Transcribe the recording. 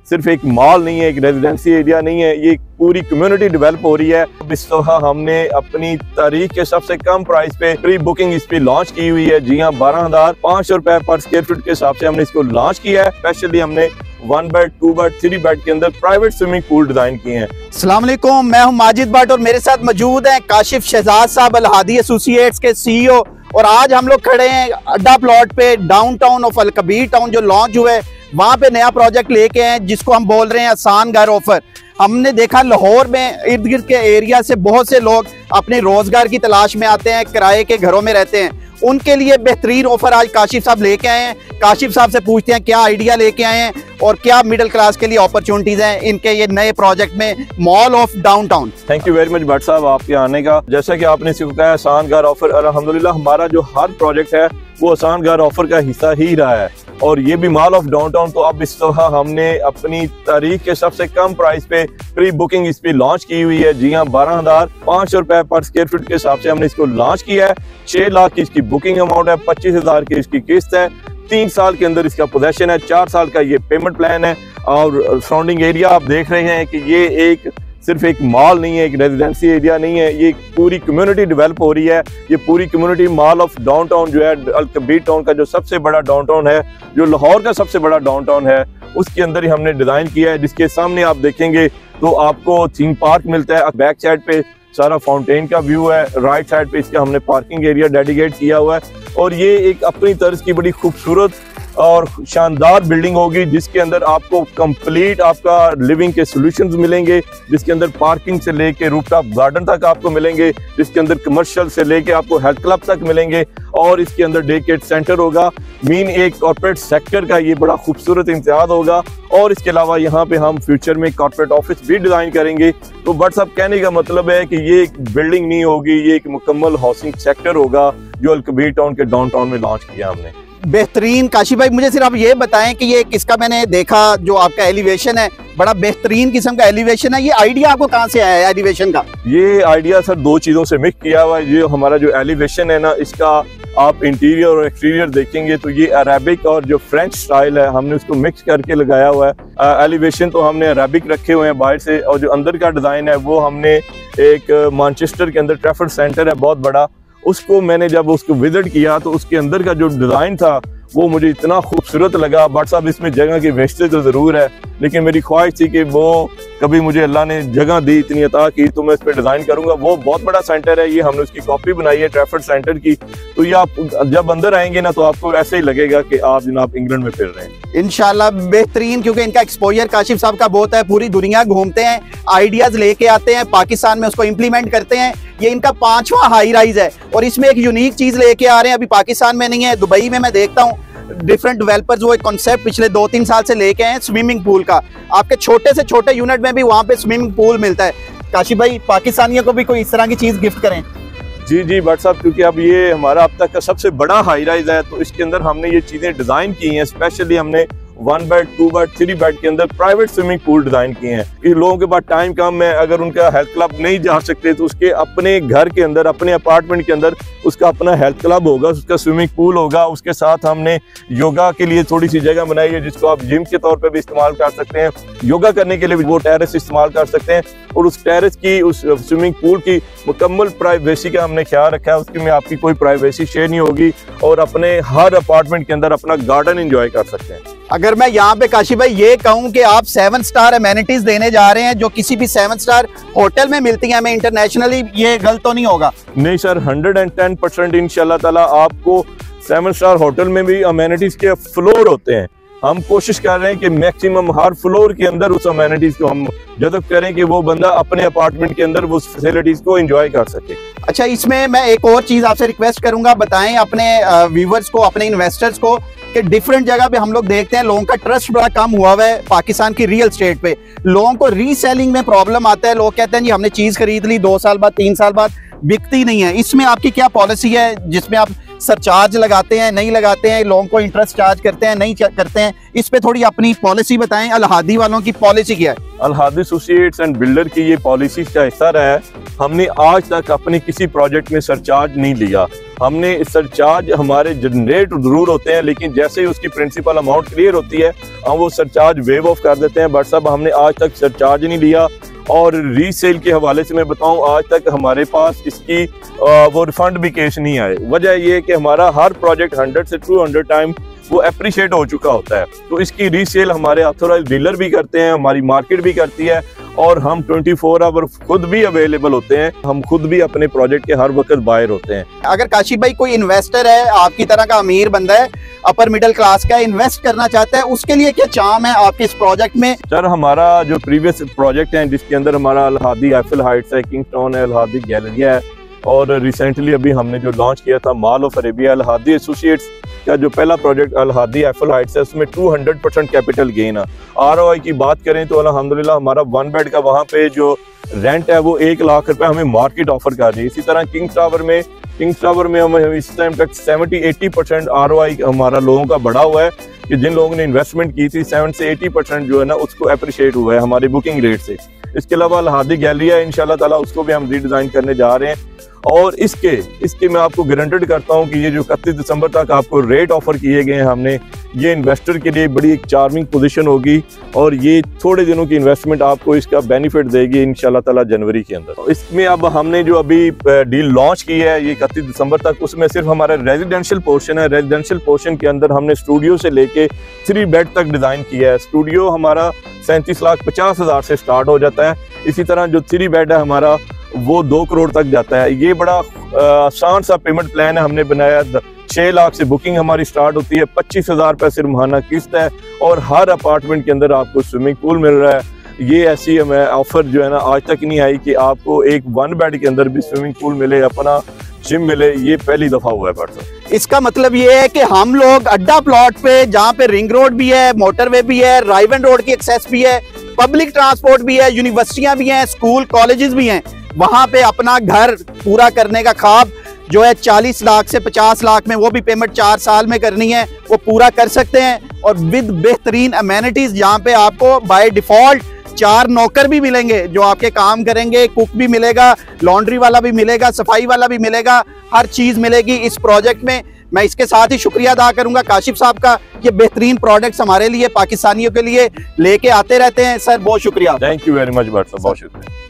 सिर्फ एक मॉल नहीं है, एक रेजिडेंसी एरिया नहीं है, ये पूरी कम्युनिटी डेवलप हो रही है। इस दफा हमने अपनी तारीख के सबसे कम प्राइस पे प्री बुकिंग इस पे लॉन्च की हुई है। जी हाँ, 12,500 रुपए पर स्क्वायर फीट के हिसाब से हमने इसको लॉन्च किया है। स्पेशली हमने 1 बेड, 2 बेड, 3 बेड के अंदर प्राइवेट स्विमिंग पूल डिजाइन किए हैं। अस्सलाम वालेकुम, मैं हूं माजिद भट्ट और मेरे साथ मौजूद हैं काशिफ शहजाद साहब, अल हादी एसोसिएट्स के CEO। और आज हम लोग खड़े हैं अड्डा प्लॉट पे, downtown of Al Kabir town जो लॉन्च हुआ है, वहां पे नया प्रोजेक्ट लेके हैं जिसको हम बोल रहे हैं आसान घर ऑफर। हमने देखा लाहौर में इर्द गिर्द के एरिया से बहुत से लोग अपने रोजगार की तलाश में आते हैं, किराए के घरों में रहते हैं, उनके लिए बेहतरीन ऑफर आज काशिफ साहब लेके आए हैं। काशिफ साहब से पूछते हैं क्या आइडिया लेके आए हैं और क्या मिडिल क्लास के लिए अपॉर्चुनिटीज हैं इनके ये नए प्रोजेक्ट में, mall of downtown. Thank you very much Bhatt साहब आपके आने का। जैसा कि आपने इसको कहा आसान घर ऑफर, अल्हम्दुलिल्लाह हमारा जो हर प्रोजेक्ट है वो आसान घर ऑफर का हिस्सा ही रहा है और ये भी मॉल ऑफ डाउनटाउन। तो अब इस दफा हमने अपनी तारीख के सबसे कम प्राइस पे प्री बुकिंग इस पे लॉन्च की हुई है। जी हाँ, 12,500 रुपए पर स्क्वायर फीट के हिसाब से हमने इसको लॉन्च किया है। 6 लाख की इसकी बुकिंग अमाउंट है, 25,000 की इसकी किस्त है, 3 साल के अंदर इसका पोजेशन है, 4 साल का ये पेमेंट प्लान है। और सराउंडिंग एरिया आप देख रहे हैं कि ये एक सिर्फ एक मॉल नहीं है, एक रेजिडेंसी एरिया नहीं है, ये पूरी कम्युनिटी डेवलप हो रही है। ये पूरी कम्युनिटी मॉल ऑफ डाउनटाउन जो है अल कबीर टाउन का जो सबसे बड़ा डाउनटाउन है, जो लाहौर का सबसे बड़ा डाउनटाउन है, उसके अंदर ही हमने डिजाइन किया है। जिसके सामने आप देखेंगे तो आपको थीम पार्क मिलता है। बैक साइड पे सारा फाउंटेन का व्यू है, राइट साइड पे इसका हमने पार्किंग एरिया डेडिकेट किया हुआ है। और ये एक अपनी तर्ज की बड़ी खूबसूरत और शानदार बिल्डिंग होगी जिसके अंदर आपको कंप्लीट आपका लिविंग के सॉल्यूशंस मिलेंगे, जिसके अंदर पार्किंग से लेके रूफटॉप गार्डन तक आपको मिलेंगे, जिसके अंदर कमर्शियल से लेके आपको हेल्थ क्लब तक मिलेंगे और इसके अंदर डे केयर सेंटर होगा। मेन एक कॉर्पोरेट सेक्टर का ये बड़ा खूबसूरत इम्तियाज होगा। और इसके अलावा यहाँ पे हम फ्यूचर में कॉर्पोरेट ऑफिस भी डिजाइन करेंगे। तो बट सब कहने का मतलब है कि ये एक बिल्डिंग नहीं होगी, ये एक मुकम्मल हाउसिंग सेक्टर होगा जो अल कबीर टाउन के डाउनटाउन में लॉन्च किया हमने। बेहतरीन। काशिफ भाई मुझे सिर्फ आप ये बताएं कि ये किसका, मैंने देखा जो आपका एलिवेशन है बड़ा बेहतरीन किस्म का एलिवेशन है, ये आइडिया आपको कहाँ से आया है एलिवेशन का? ये आइडिया सर 2 चीजों से मिक्स किया हुआ है। ये हमारा जो एलिवेशन है ना, इसका आप इंटीरियर और एक्सटीरियर देखेंगे तो ये अरेबिक और जो फ्रेंच स्टाइल है हमने उसको मिक्स करके लगाया हुआ है। एलिवेशन तो हमने अरेबिक रखे हुए हैं बाहर से, और जो अंदर का डिजाइन है वो हमने एक मैनचेस्टर के अंदर ट्रैफर्ड सेंटर है बहुत बड़ा, उसको मैंने जब उसको विजिट किया तो उसके अंदर का जो डिजाइन था वो मुझे इतना खूबसूरत लगा। बट साहब इसमें जगह की वेस्टेज तो जरूर है, लेकिन मेरी ख्वाहिश थी कि वो कभी मुझे अल्लाह ने जगह दी, इतनी अता की, तो मैं इस पर डिजाइन करूंगा। वो बहुत बड़ा सेंटर है, ये हमने उसकी कॉपी बनाई है ट्रैफर्ड सेंटर की। तो ये आप जब अंदर आएंगे ना तो आपको ऐसे ही लगेगा कि आप जनाब इंग्लैंड में फिर रहे हैं इंशाल्लाह। बेहतरीन, क्योंकि इनका एक्सपोजर काशिफ साहब का बहुत है, पूरी दुनिया घूमते हैं, आइडियाज लेके आते हैं, पाकिस्तान में उसको इम्प्लीमेंट करते हैं। ये इनका 5वां हाई राइज है और इसमें एक यूनिक चीज लेके आ रहे हैं, अभी पाकिस्तान में नहीं है, दुबई में मैं देखता हूँ डिफरेंट डेवलपर्स वो एक कॉन्सेप्ट पिछले 2-3 साल से लेके आए स्विमिंग पूल का। आपके छोटे से छोटे यूनिट में भी वहाँ पे स्विमिंग पूल मिलता है। काशिफ भाई पाकिस्तानियों को भी कोई इस तरह की चीज गिफ्ट करें। जी भट्ट साहब, क्योंकि अब ये हमारा अब तक का सबसे बड़ा हाई राइज है तो इसके अंदर हमने ये चीजें डिजाइन की हैं। स्पेशली हमने 1 बेड, 2 बेड, 3 बेड के अंदर प्राइवेट स्विमिंग पूल डिजाइन किए हैं कि लोगों के पास टाइम कम है, अगर उनका हेल्थ क्लब नहीं जा सकते तो उसके अपने घर के अंदर, अपने अपार्टमेंट के अंदर उसका अपना हेल्थ क्लब होगा, उसका स्विमिंग पूल होगा। उसके साथ हमने योगा के लिए थोड़ी सी जगह बनाई है जिसको आप जिम के तौर पर भी इस्तेमाल कर सकते हैं। योगा करने के लिए भी वो टेरेस इस्तेमाल कर सकते हैं और उस टेरेस की, उस स्विमिंग पूल की मुकम्मल प्राइवेसी का हमने ख्याल रखा है। उसकी में आपकी कोई प्राइवेसी शेयर नहीं होगी और अपने हर अपार्टमेंट के अंदर अपना गार्डन एंजॉय कर सकते हैं। अगर मैं यहाँ पे काशिफ भाई ये कहूँ कि आप 7 स्टार अमेनिटीज देने जा रहे हैं जो किसी भी 7 स्टार होटल में मिलती हैं हमें इंटरनेशनली, ये गलत तो नहीं होगा? नहीं सर, 110% इंशाल्लाह ताला आपको 7 स्टार होटल में भी अमेनिटीज के फ्लोर होते हैं। हम कोशिश कर रहे हैं कि मैक्सिमम हर फ्लोर के अंदर उस अमेनिटीज को हम जज़ब करें कि वो बंदा अपने अपार्टमेंट के अंदर वो फैसिलिटीज को एंजॉय कर सके। अच्छा, इसमें मैं एक और चीज आपसे रिक्वेस्ट करूंगा, बताएं अपने व्यूवर्स को, अपने इन्वेस्टर्स को कि डिफरेंट जगह पे हम लोग देखते हैं लोगों का ट्रस्ट बड़ा कम हुआ है पाकिस्तान की रियल एस्टेट पे। लोगों को रीसेलिंग में प्रॉब्लम आता है, लोग कहते हैं जी हमने चीज खरीद ली, 2 साल बाद 3 साल बाद बिकती नहीं है। इसमें आपकी क्या पॉलिसी है जिसमें आप सरचार्ज लगाते हैं, नहीं लगाते हैं, लोगों को इंटरेस्ट चार्ज करते हैं, नहीं करते हैं? इस पे थोड़ी अपनी पॉलिसी बताएं। अल हादी वालों की पॉलिसी क्या है? अल हादी एसोसिएट्स एंड बिल्डर की ये पॉलिसी का हिस्सा रहा है। हमने आज तक अपने किसी प्रोजेक्ट में सरचार्ज नहीं लिया हमने सरचार्ज हमारे जनरेट जरूर होते हैं, लेकिन जैसे ही उसकी प्रिंसिपल अमाउंट क्लियर होती है हम वो सरचार्ज वेव ऑफ कर देते हैं। बट साहब हमने आज तक सरचार्ज नहीं लिया। और रीसेल के हवाले से मैं बताऊं, आज तक हमारे पास इसकी वो रिफंड भी केस नहीं आए। वजह ये है कि हमारा हर प्रोजेक्ट 100 से 200 टाइम वो अप्रिशिएट हो चुका होता है। तो इसकी रीसेल हमारे ऑथोराइज्ड डीलर भी करते हैं, हमारी मार्केट भी करती है, और हम 24 आवर खुद भी अवेलेबल होते हैं। हम खुद भी अपने प्रोजेक्ट के हर वक्त बायर होते हैं। अगर काशिफ भाई कोई इन्वेस्टर है, आपकी तरह का अमीर बंदा है, अपर मिडिल क्लास का, इन्वेस्ट करना चाहता है, उसके लिए क्या चार्म है आपके इस प्रोजेक्ट में? सर हमारा जो प्रीवियस प्रोजेक्ट है जिसके अंदर हमारा अल-हादी एफिल हाइट्स है, किंगस्टन है, अल-हादी गैलरिया है, और रिसेंटली अभी हमने जो लॉन्च किया था मॉल ऑफ अरेबिया अल-हादी एसोसिएट्स का जो पहला प्रोजेक्ट अल-हादी एफिल हाइट्स है, उसमें 200% कैपिटल गेन है। ROI की बात करें तो अल्हम्दुलिल्लाह हमारा 1 बेड का वहाँ पे जो रेंट है वो 1 लाख रुपए हमें मार्केट ऑफर कर रही है। इसी तरह किंग्स टावर में हमें इस टाइम तक 70-80% ROI हमारा लोगों का बढ़ा हुआ है कि जिन लोगों ने इन्वेस्टमेंट की थी 70 से 80% जो है ना उसको अप्रिशिएट हुआ है हमारी बुकिंग रेट से। इसके अलावा अल-हादी गैलरी है, इंशाल्लाह ताला उसको भी हम रीडिजाइन करने जा रहे हैं। और इसके मैं आपको गारंटेड करता हूं कि ये जो 31 दिसंबर तक आपको रेट ऑफर किए गए हैं हमने, ये इन्वेस्टर के लिए बड़ी एक चार्मिंग पोजीशन होगी, और ये थोड़े दिनों की इन्वेस्टमेंट आपको इसका बेनिफिट देगी इंशाल्लाह ताला जनवरी के अंदर। इसमें अब हमने जो अभी डील लॉन्च की है ये 31 दिसंबर तक, उसमें सिर्फ हमारा रेजिडेंशियल पोर्शन है। रेजिडेंशियल पोर्शन के अंदर हमने स्टूडियो से लेके 3 बेड तक डिजाइन किया है। स्टूडियो हमारा 37,50,000 से स्टार्ट हो जाता है। इसी तरह जो 3 बेड है हमारा वो 2 करोड़ तक जाता है। ये बड़ा आसान सा पेमेंट प्लान है हमने बनाया। 6 लाख से बुकिंग हमारी स्टार्ट होती है, 25,000 रुपये सिर्फ माहाना किस्त है, और हर अपार्टमेंट के अंदर आपको स्विमिंग पूल मिल रहा है। ये ऐसी हमें ऑफर जो है ना आज तक नहीं आई कि आपको एक 1 बेड के अंदर भी स्विमिंग पूल मिले, अपना जिम मिले। ये पहली दफा हुआ है परसों। इसका मतलब ये है कि हम लोग अड्डा प्लॉट पे, जहाँ पे रिंग रोड भी है, मोटरवे भी है, राइवन रोड की एक्सेस भी है, पब्लिक ट्रांसपोर्ट भी है, यूनिवर्सिटियां भी हैं, स्कूल कॉलेजेस भी हैं, वहां पे अपना घर पूरा करने का ख्वाब जो है 40 लाख से 50 लाख में, वो भी पेमेंट 4 साल में करनी है, वो पूरा कर सकते हैं। और विद बेहतरीन अमेनिटीज, जहाँ पे आपको बाय डिफॉल्ट 4 नौकर भी मिलेंगे जो आपके काम करेंगे, कुक भी मिलेगा, लॉन्ड्री वाला भी मिलेगा, सफाई वाला भी मिलेगा, हर चीज मिलेगी इस प्रोजेक्ट में। मैं इसके साथ ही शुक्रिया अदा करूंगा काशिफ साहब का, ये बेहतरीन प्रोडक्ट्स हमारे लिए, पाकिस्तानियों के लिए लेके आते रहते हैं। सर बहुत शुक्रिया। Thank you very much Bhatt साहब, बहुत शुक्रिया।